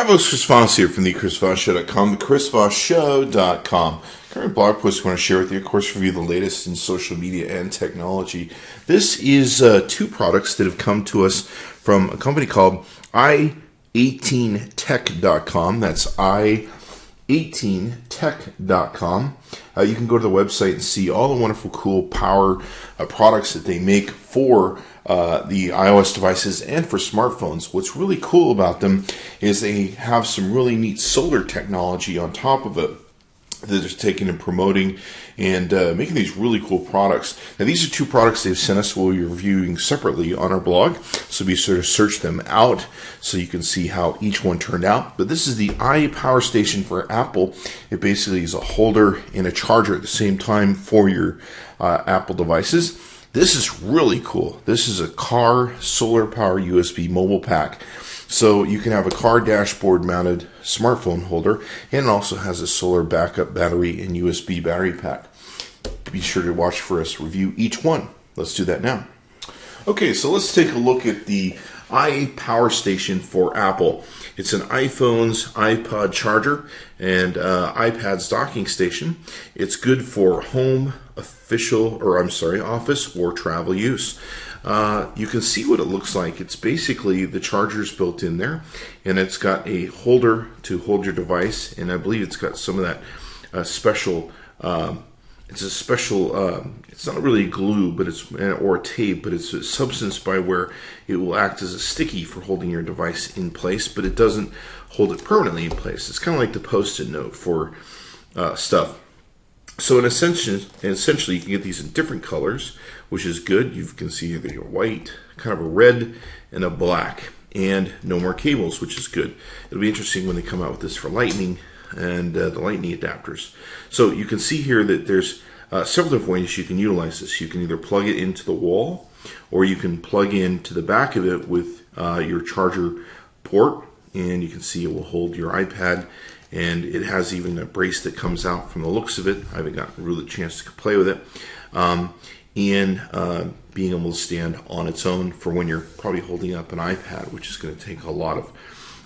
folks, Chris Voss here from thechrisvossshow.com, thechrisvossshow.com. Current blog post I want to share with you, of course, review the latest in social media and technology. This is two products that have come to us from a company called i18tech.com. That's i18tech.com. You can go to the website and see all the wonderful, cool power products that they make for the iOS devices and for smartphones. What's really cool about them is they have some really neat solar technology on top of it that they're taking and promoting and making these really cool products. Now, these are two products they've sent us. We'll be reviewing separately on our blog, so be sure to search them out so you can see how each one turned out. But this is the iPower Station for Apple. It basically is a holder and a charger at the same time for your Apple devices. This is really cool. This is a car solar power USB mobile pack. So you can have a car dashboard mounted smartphone holder, and it also has a solar backup battery and USB battery pack. Be sure to watch for us review each one. Let's do that now. Okay, so let's take a look at the iPower Station for Apple. It's an iPhone's iPod charger and iPad's docking station. It's good for home, office or travel use. You can see what it looks like. It's basically the charger's built in there, and it's got a holder to hold your device, and I believe it's got some of that special. It's not really glue, but or tape, but it's a substance by where it will act as a sticky for holding your device in place, but it doesn't hold it permanently in place. It's kind of like the Post-it note for stuff. So essentially, you can get these in different colors, which is good. You can see a white, kind of a red, and a black, and no more cables, which is good. It'll be interesting when they come out with this for Lightning and the Lightning adapters. So you can see here that there's several different ways you can utilize this. You can either plug it into the wall, or you can plug into the back of it with your charger port, and you can see it will hold your iPad. And it has even a brace that comes out from the looks of it. I haven't gotten really a chance to play with it. And being able to stand on its own for when you're probably holding up an iPad, which is going to take a lot of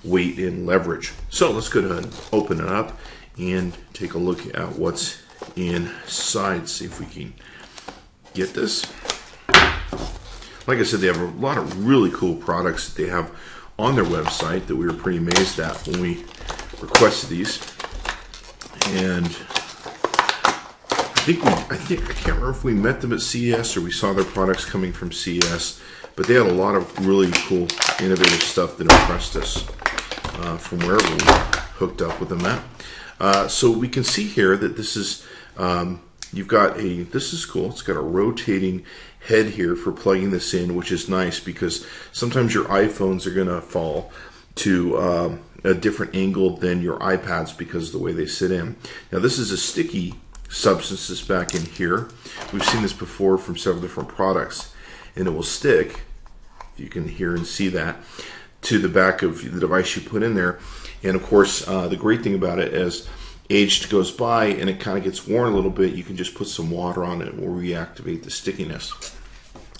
weight and leverage. So let's go ahead and open it up and take a look at what's inside. See if we can get this. Like I said, they have a lot of really cool products that they have on their website that we were pretty amazed at when we requested these, and I can't remember if we met them at CES or we saw their products coming from CES, but they had a lot of really cool, innovative stuff that impressed us from wherever we hooked up with them at. So we can see here that this is this is cool. It's got a rotating head here for plugging this in, which is nice because sometimes your iPhones are going to fall to a different angle than your iPads because of the way they sit in. Now this is a sticky substance that's back in here. We've seen this before from several different products, and it will stick, you can hear and see that, to the back of the device you put in there. And of course, the great thing about it is age goes by and it kind of gets worn a little bit, you can just put some water on it and it will reactivate the stickiness.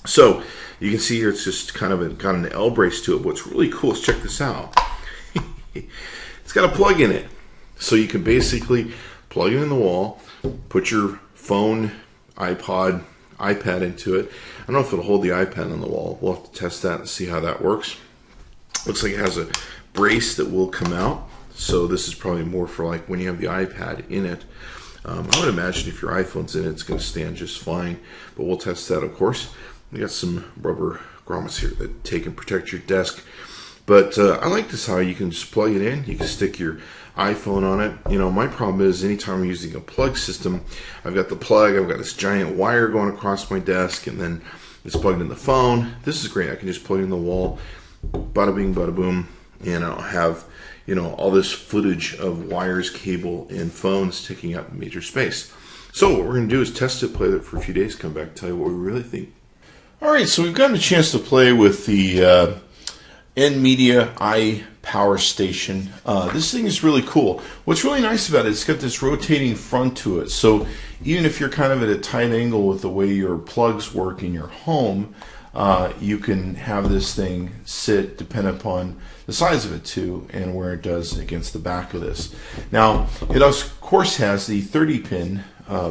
So you can see here it's just kind of got an L brace to it. What's really cool is, check this out. It's got a plug in it. So you can basically plug it in the wall, put your phone, iPod, iPad into it. I don't know if it'll hold the iPad on the wall. We'll have to test that and see how that works. Looks like it has a brace that will come out. So this is probably more for like when you have the iPad in it. I would imagine if your iPhone's in it, it's going to stand just fine. But we'll test that, of course. We got some rubber grommets here that take and protect your desk. But I like this how you can just plug it in. You can stick your iPhone on it. You know, my problem is anytime I'm using a plug system, I've got the plug, I've got this giant wire going across my desk, and then it's plugged in the phone. This is great. I can just plug it in the wall, bada bing, bada boom, and I'll have, you know, all this footage of wires, cable, and phones taking up major space. So what we're going to do is test it, play with it for a few days, come back and tell you what we really think. All right, so we've gotten a chance to play with the NVIDIA power station. This thing is really cool. What's really nice about it, it's got this rotating front to it. So even if you're kind of at a tight angle with the way your plugs work in your home, you can have this thing sit depending upon the size of it too, and where it does against the back of this. Now, it of course has the 30-pin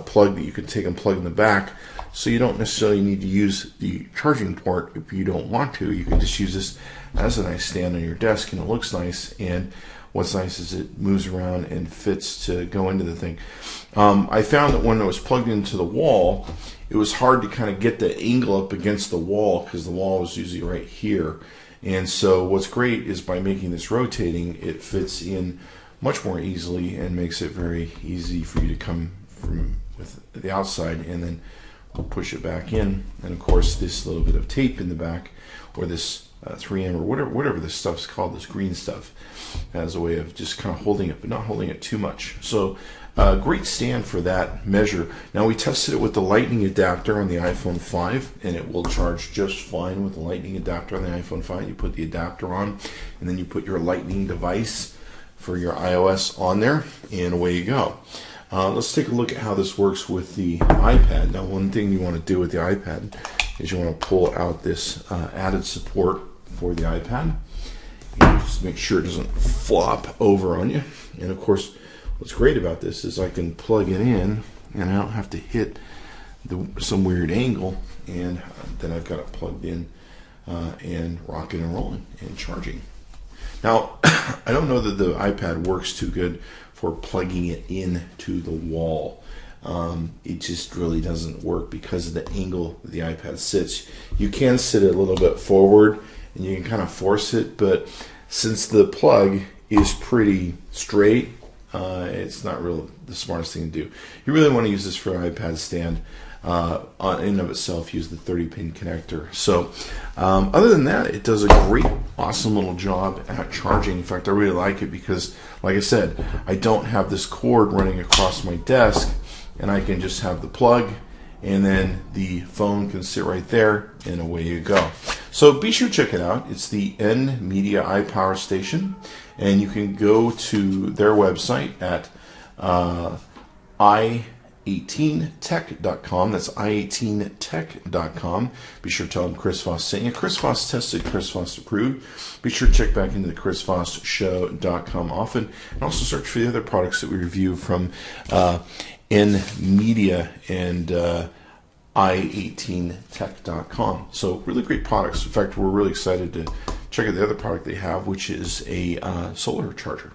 plug that you can take and plug in the back, so you don't necessarily need to use the charging port if you don't want to. You can just use this as a nice stand on your desk, and it looks nice. And what's nice is it moves around and fits to go into the thing. I found that when it was plugged into the wall, it was hard to kind of get the angle up against the wall because the wall was usually right here. And so what's great is by making this rotating, it fits in much more easily and makes it very easy for you to come from with the outside and then push it back in. And of course, this little bit of tape in the back, or this 3M or whatever this stuff's called, this green stuff, as a way of just kind of holding it, but not holding it too much. So great stand for that measure. Now, we tested it with the lightning adapter on the iPhone 5, and it will charge just fine with the lightning adapter on the iPhone 5. You put the adapter on, and then you put your lightning device for your iOS on there, and away you go. Let's take a look at how this works with the iPad. Now, one thing you want to do with the iPad is you want to pull out this added support for the iPad. And just make sure it doesn't flop over on you. And of course, what's great about this is I can plug it in and I don't have to hit some weird angle, and then I've got it plugged in and rocking and rolling and charging. Now, I don't know that the iPad works too good for plugging it into the wall. It just really doesn't work because of the angle that the iPad sits. You can sit it a little bit forward and you can kind of force it, but since the plug is pretty straight, it's not really the smartest thing to do. You really want to use this for an iPad stand. In and of itself, use the 30-pin connector. So other than that, it does a great, awesome little job at charging. In fact, I really like it because, like I said, I don't have this cord running across my desk, and I can just have the plug, and then the phone can sit right there, and away you go. So be sure to check it out. It's the NMedia iPower Station, and you can go to their website at i18tech.com. That's i18tech.com. Be sure to tell them Chris Voss sent you. Chris Voss tested, Chris Voss approved. Be sure to check back into the chrisvossshow.com often, and also search for the other products that we review from NMedia and i18tech.com. So really great products. In fact, we're really excited to check out the other product they have, which is a solar charger.